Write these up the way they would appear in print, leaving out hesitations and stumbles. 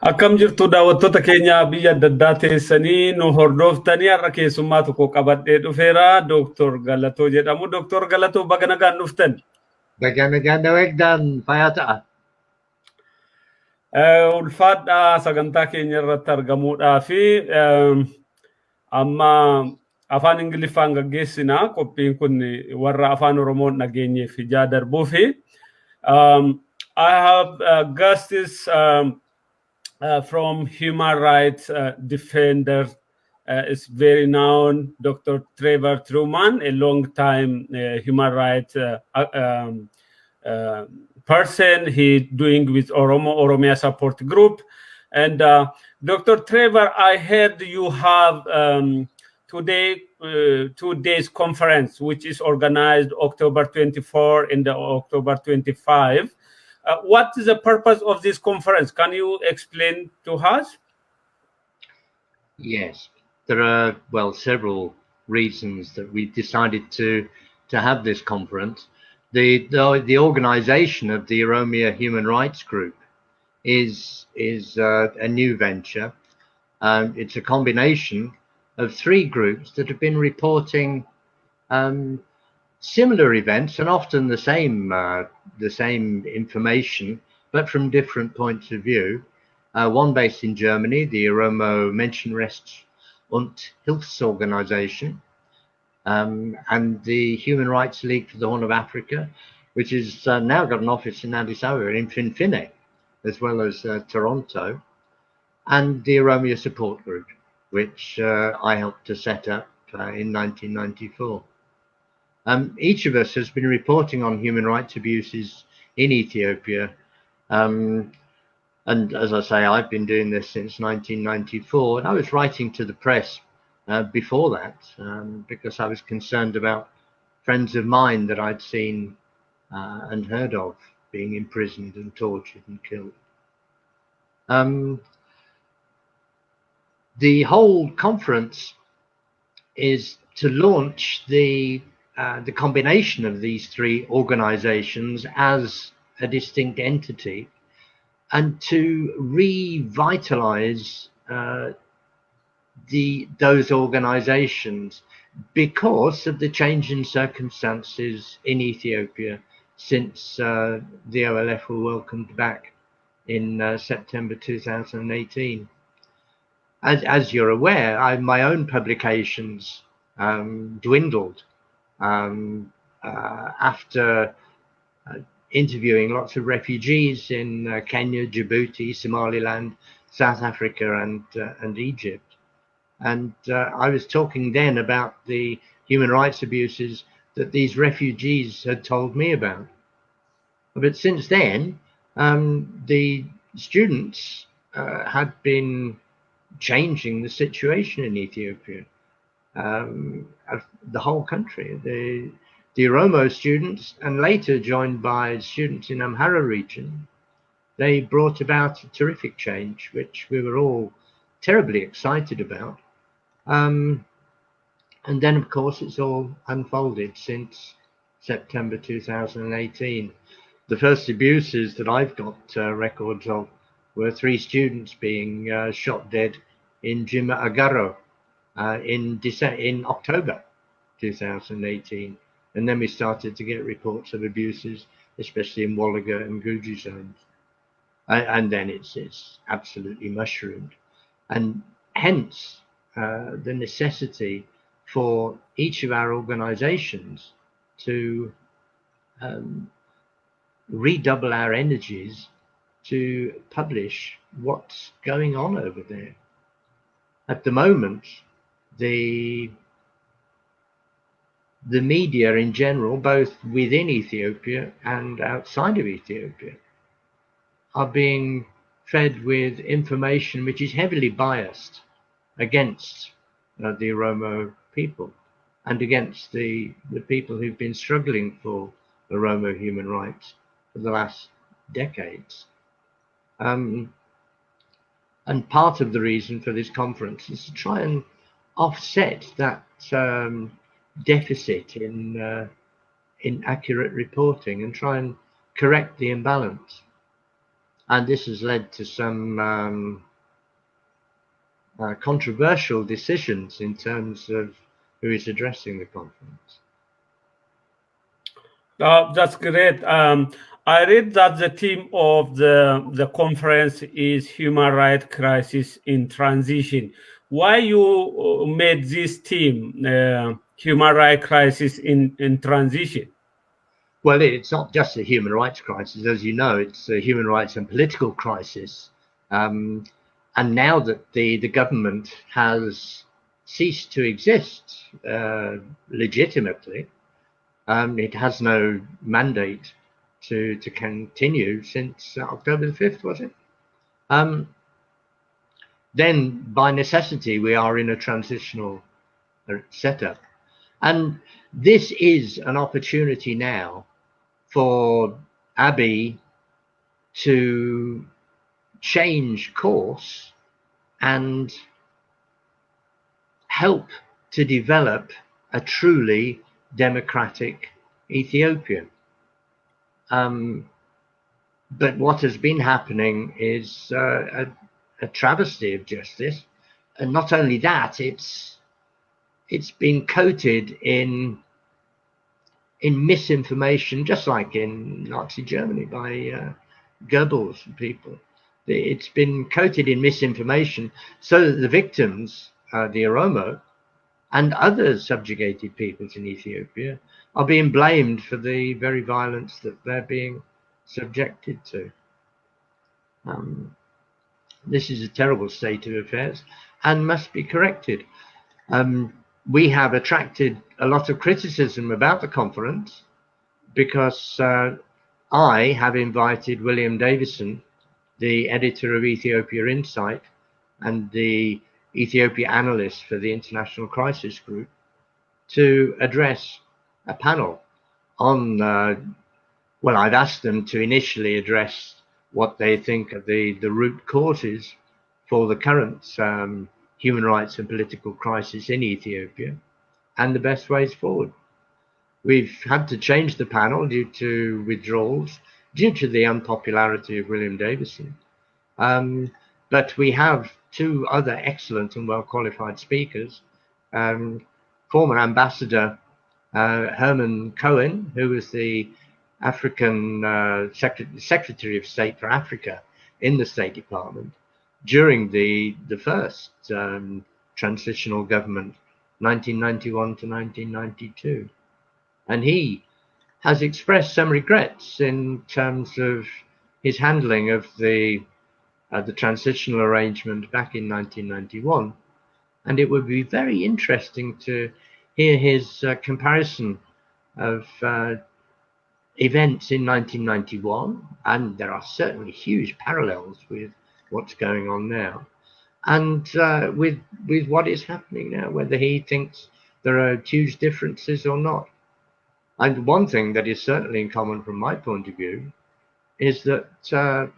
Akkam jirtu daawwattoota keenya biyya adda addaa teessanii nu hordoftanii har'a keessummaa tokko qabadhee dhufeera. Dr. Galatoo jedhamu. Dr. Galatoo baga nagaan dhuftan. Baga nagaan eegdan fayyaa ta'a. Ulfaadhaa sagantaa keenya irratti argamuudhaa fi amma afaan Ingiliffaan gaggeessina. Qophiin kun warra afaan Oromoon dhageenyeef ijaa darbuufi. I have guests from human rights defender is very known, Dr. Trevor Trueman, a long time human rights person. He doing with Oromia Support Group. And Dr. Trevor, I heard you have today 2 days conference, which is organized October 24 and October 25. What is the purpose of this conference? Can you explain to us? Yes, there are, well, several reasons that we decided to have this conference. The organization of the Oromia Human Rights Group is a new venture. It's a combination of 3 groups that have been reporting similar events and often the same information, but from different points of view. One based in Germany, the Oromo Menschenrechts und Hilfsorganisation, and the Human Rights League for the Horn of Africa, which has now got an office in Addis Ababa, in Finfinne, as well as Toronto, and the Oromia Support Group, which I helped to set up in 1994. Each of us has been reporting on human rights abuses in Ethiopia. And as I say, I've been doing this since 1994. And I was writing to the press before that because I was concerned about friends of mine that I'd seen and heard of being imprisoned and tortured and killed. The whole conference is to launch the combination of these 3 organizations as a distinct entity and to revitalize those organizations because of the change in circumstances in Ethiopia since the OLF were welcomed back in September 2018. As you're aware, my own publications dwindled after interviewing lots of refugees in Kenya, Djibouti, Somaliland, South Africa, and Egypt. And I was talking then about the human rights abuses that these refugees had told me about. But since then, the students had been changing the situation in Ethiopia. Of the whole country, the Oromo students, and later joined by students in Amhara region, they brought about a terrific change, which we were all terribly excited about. And then, of course, it's all unfolded since September 2018. The first abuses that I've got records of were 3 students being shot dead in Jima Agaro in October 2018, and then we started to get reports of abuses, especially in Wolaga and Guji zones, and then it's absolutely mushroomed, and hence the necessity for each of our organizations to redouble our energies to publish what's going on over there. At the moment, the media in general, both within Ethiopia and outside of Ethiopia, are being fed with information which is heavily biased against the Oromo people and against the people who've been struggling for Oromo human rights for the last decades. And part of the reason for this conference is to try and offset that deficit in accurate reporting and try and correct the imbalance. and this has led to some controversial decisions in terms of who is addressing the conference. That's great. I read that the theme of the conference is human rights crisis in transition. Why you made this theme, human rights crisis in transition? Well, it's not just a human rights crisis, as you know, it's a human rights and political crisis. And now that the government has ceased to exist legitimately, it has no mandate to continue since October the 5th, was it? Then by necessity, we are in a transitional setup. And this is an opportunity now for Abiy to change course and help to develop a truly democratic Ethiopia. But what has been happening is a travesty of justice, and not only that, it's been coated in misinformation, just like in Nazi Germany by Goebbels and people. It's been coated in misinformation so that the victims, the Oromo, and other subjugated peoples in Ethiopia are being blamed for the very violence that they're being subjected to. This is a terrible state of affairs and must be corrected. We have attracted a lot of criticism about the conference because I have invited William Davison, the editor of Ethiopia Insight and the Ethiopia analyst for the International Crisis Group, to address a panel on, well, I've asked them to initially address what they think are the root causes for the current human rights and political crisis in Ethiopia and the best ways forward. We've had to change the panel due to withdrawals, due to the unpopularity of William Davison. But we have two other excellent and well-qualified speakers. Former Ambassador Herman Cohen, who was the African Secretary of State for Africa in the State Department during the first transitional government, 1991 to 1992. And he has expressed some regrets in terms of his handling of the transitional arrangement back in 1991. And it would be very interesting to hear his comparison of events in 1991, and there are certainly huge parallels with what's going on now, and with what is happening now, whether he thinks there are huge differences or not. And one thing that is certainly in common from my point of view is that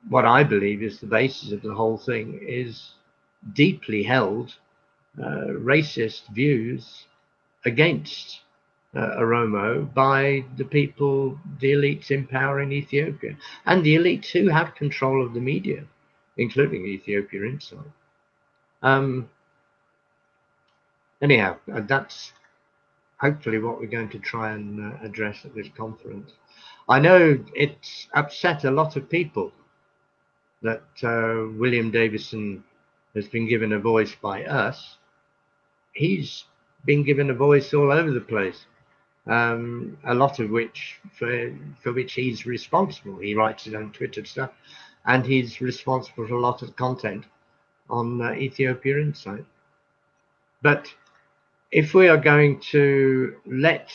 what I believe is the basis of the whole thing is deeply held racist views against Oromo by the people, the elites in power in Ethiopia, and the elites who have control of the media, including Ethiopia Insight. Anyhow, that's hopefully what we're going to try and address at this conference. I know it's upset a lot of people that William Davison has been given a voice by us. He's been given a voice all over the place. A lot of which for which he's responsible. He writes his own Twitter stuff, and he's responsible for a lot of content on Ethiopia Insight. But if we are going to let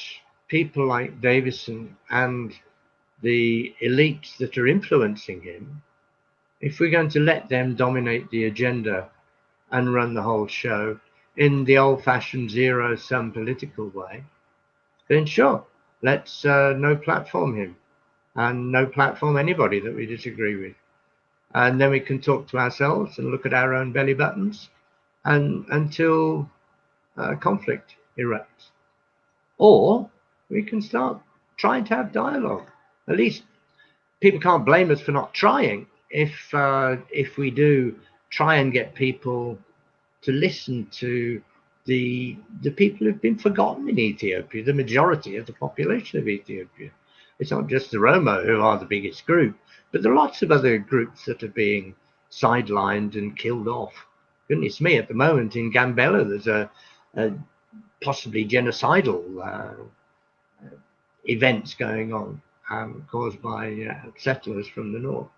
people like Davison and the elites that are influencing him, if we're going to let them dominate the agenda and run the whole show in the old-fashioned zero-sum political way, then sure, let's no platform him and no platform anybody that we disagree with. And then we can talk to ourselves and look at our own belly buttons and until conflict erupts. Or we can start trying to have dialogue. At least people can't blame us for not trying. If we do try and get people to listen to the people who've been forgotten in Ethiopia, the majority of the population of Ethiopia. It's not just the Oromo who are the biggest group, but there are lots of other groups that are being sidelined and killed off. Goodness me, at the moment in Gambella, there's a possibly genocidal events going on caused by settlers from the north.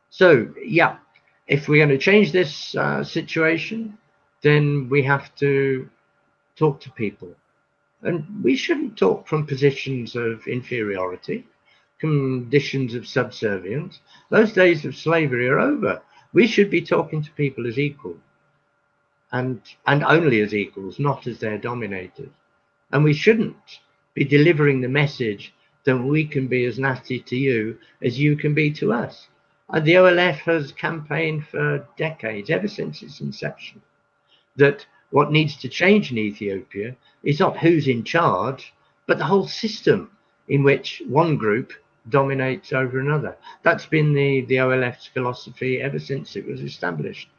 So, yeah, if we're going to change this situation, then we have to talk to people. And we shouldn't talk from positions of inferiority, conditions of subservience. Those days of slavery are over. We should be talking to people as equals, and only as equals, not as their dominators. And we shouldn't be delivering the message that we can be as nasty to you as you can be to us. The OLF has campaigned for decades, ever since its inception, that what needs to change in Ethiopia is not who's in charge, but the whole system in which one group dominates over another. That's been the OLF's philosophy ever since it was established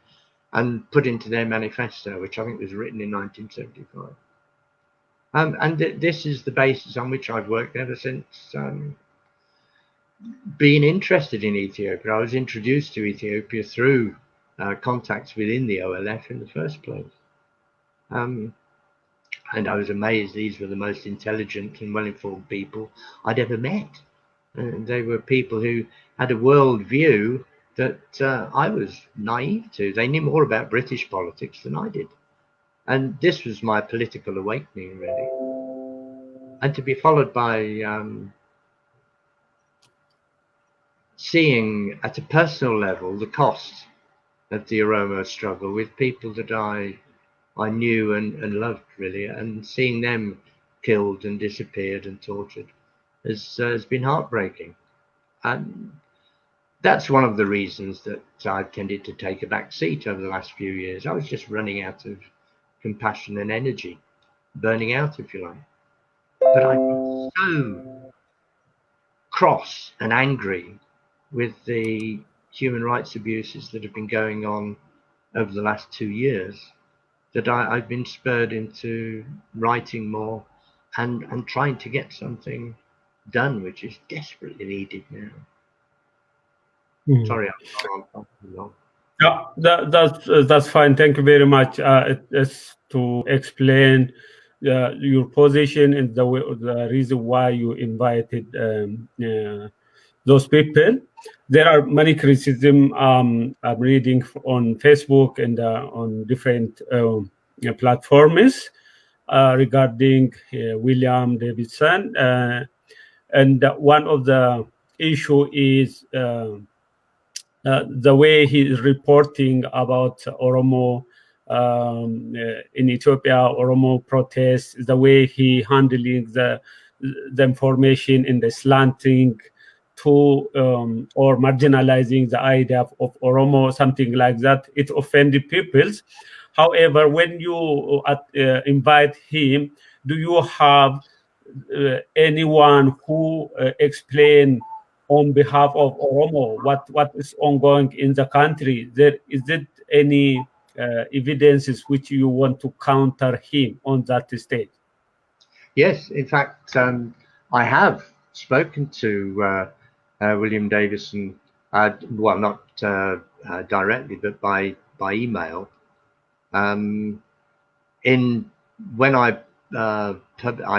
and put into their manifesto, which I think was written in 1975. And this is the basis on which I've worked ever since being interested in Ethiopia. I was introduced to Ethiopia through contacts within the OLF in the first place. And I was amazed these were the most intelligent and well-informed people I'd ever met. And they were people who had a world view that I was naive to. They knew more about British politics than I did. And this was my political awakening, really. And to be followed by seeing at a personal level the cost of the Oromo struggle with people that I knew and loved, really, and seeing them killed and disappeared and tortured has been heartbreaking. And that's one of the reasons that I've tended to take a back seat over the last few years. I was just running out of compassion and energy, burning out, if you like. But I've been so cross and angry with the human rights abuses that have been going on over the last 2 years that I've been spurred into writing more and trying to get something done, which is desperately needed now. Sorry, I'm on long. Yeah, that's fine. Thank you very much. It's to explain your position and the reason why you invited those people. There are many criticism I'm reading on Facebook and on different platforms regarding William Davidson, and one of the issue is the way he is reporting about Oromo in Ethiopia, Oromo protests, the way he handling the information in the slanting to or marginalizing the idea of Oromo, something like that. It offended peoples. However, when you invite him, do you have anyone who explain on behalf of Oromo what is ongoing in the country? Is it any evidences which you want to counter him on that stage? Yes, in fact, I have spoken to William Davison, well, not directly, but by email. When I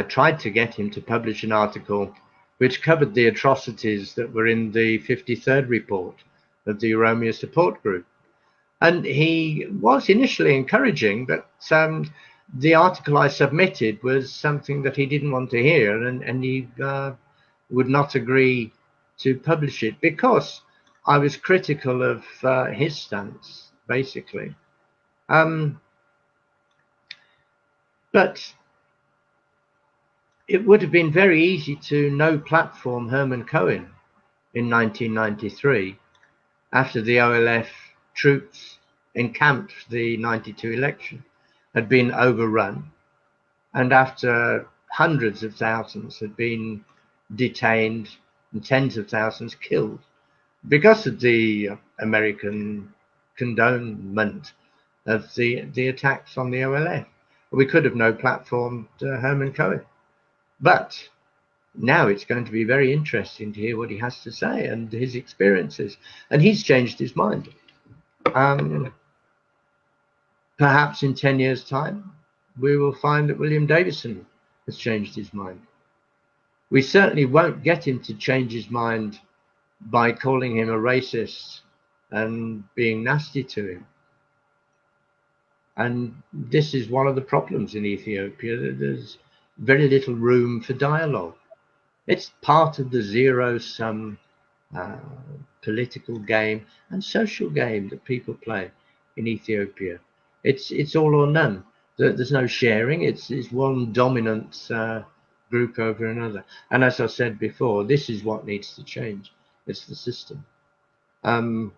tried to get him to publish an article which covered the atrocities that were in the 53rd report of the Oromia Support Group. And he was initially encouraging, but the article I submitted was something that he didn't want to hear, and he would not agree to publish it because I was critical of his stance, basically. But it would have been very easy to no-platform Herman Cohen in 1993 after the OLF troops encamped for the 92 election had been overrun, and after hundreds of thousands had been detained and tens of thousands killed because of the American condonement of the attacks on the OLF. We could have no platformed Herman Cohen. But now it's going to be very interesting to hear what he has to say and his experiences. And he's changed his mind. Perhaps in 10 years' time, we will find that William Davison has changed his mind. We certainly won't get him to change his mind by calling him a racist and being nasty to him. And this is one of the problems in Ethiopia, that there's very little room for dialogue. It's part of the zero-sum political game and social game that people play in Ethiopia. It's all or none. There's no sharing. It's one dominant group over another. And as I said before, this is what needs to change. It's the system. And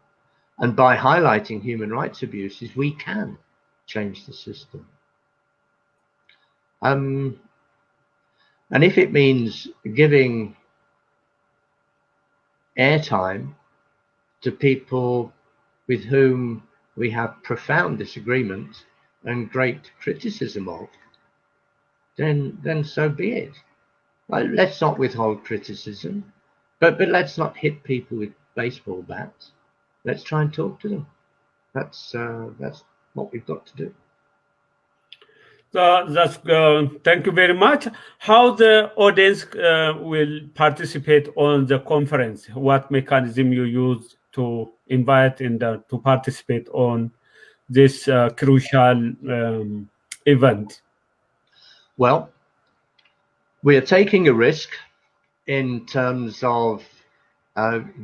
by highlighting human rights abuses, we can change the system. And if it means giving airtime to people with whom we have profound disagreement and great criticism of, then so be it. Well, let's not withhold criticism, but let's not hit people with baseball bats. Let's try and talk to them. That's what we've got to do. Thank you very much. How the audience will participate on the conference? What mechanism you use to invite and to participate on this crucial event? Well, we are taking a risk in terms of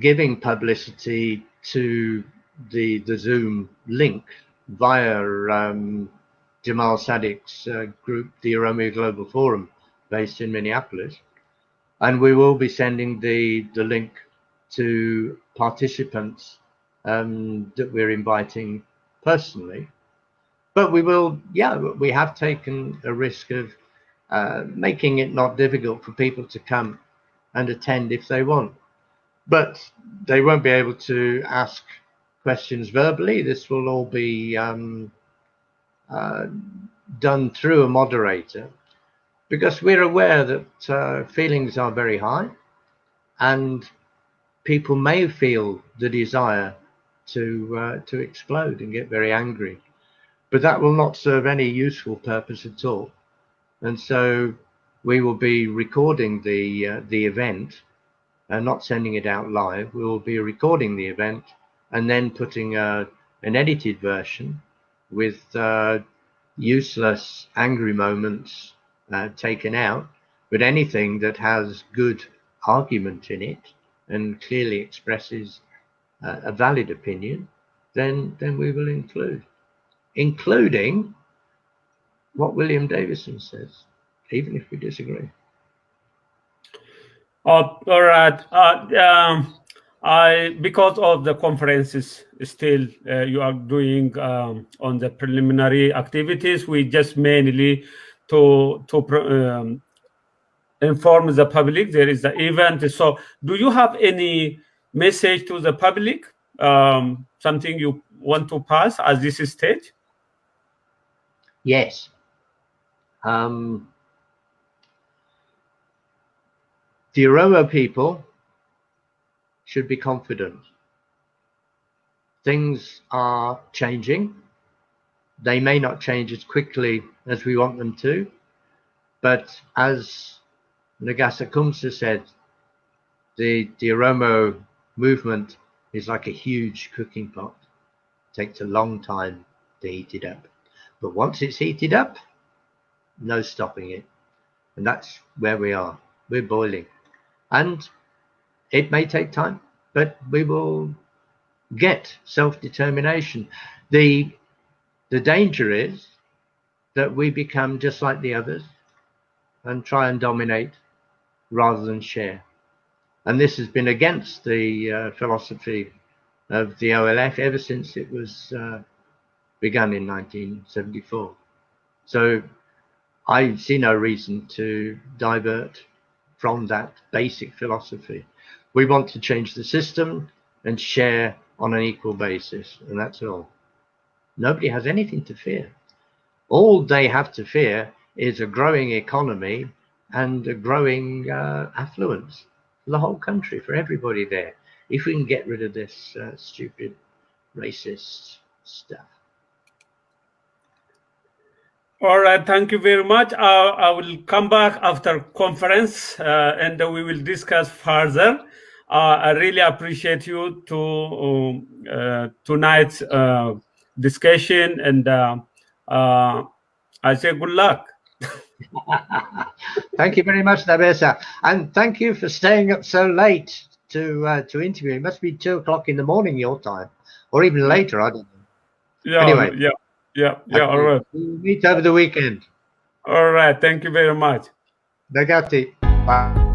giving publicity to the Zoom link via Jamal Sadiq's group, the Oromo Global Forum, based in Minneapolis. And we will be sending the link to participants that we're inviting personally. But we have taken a risk of making it not difficult for people to come and attend if they want. But they won't be able to ask questions verbally. This will all be done through a moderator, because we're aware that feelings are very high and people may feel the desire to explode and get very angry, but that will not serve any useful purpose at all. And so we will be recording the event and not sending it out live. We will be recording the event and then putting an edited version with useless angry moments taken out, but anything that has good argument in it and clearly expresses a valid opinion, then we will include, including what William Davison says, even if we disagree. All right. Because of the conferences still you are doing on the preliminary activities, we just mainly to inform the public there is the event. So do you have any message to the public, something you want to pass at this stage? Yes. The Oromo people should be confident. Things are changing. They may not change as quickly as we want them to, but as Ngasa Kumsa said, the Oromo movement is like a huge cooking pot. It takes a long time to heat it up. But once it's heated up, no stopping it. And that's where we are. We're boiling. And it may take time, but we will get self-determination. The danger is that we become just like the others and try and dominate rather than share. And this has been against the philosophy of the OLF ever since it was begun in 1974. So I see no reason to divert from that basic philosophy. We want to change the system and share on an equal basis, and that's all. Nobody has anything to fear. All they have to fear is a growing economy and a growing affluence for the whole country, for everybody there, if we can get rid of this stupid racist stuff. All right, thank you very much. I will come back after conference and we will discuss further. I really appreciate you to tonight's discussion, and I say good luck. Thank you very much, Nabesa, and thank you for staying up so late to interview. It must be 2 o'clock in the morning your time, or even later. I don't know. Yeah, Anyway, yeah. okay. All right. We'll meet over the weekend. All right. Thank you very much. Nagati. Bye.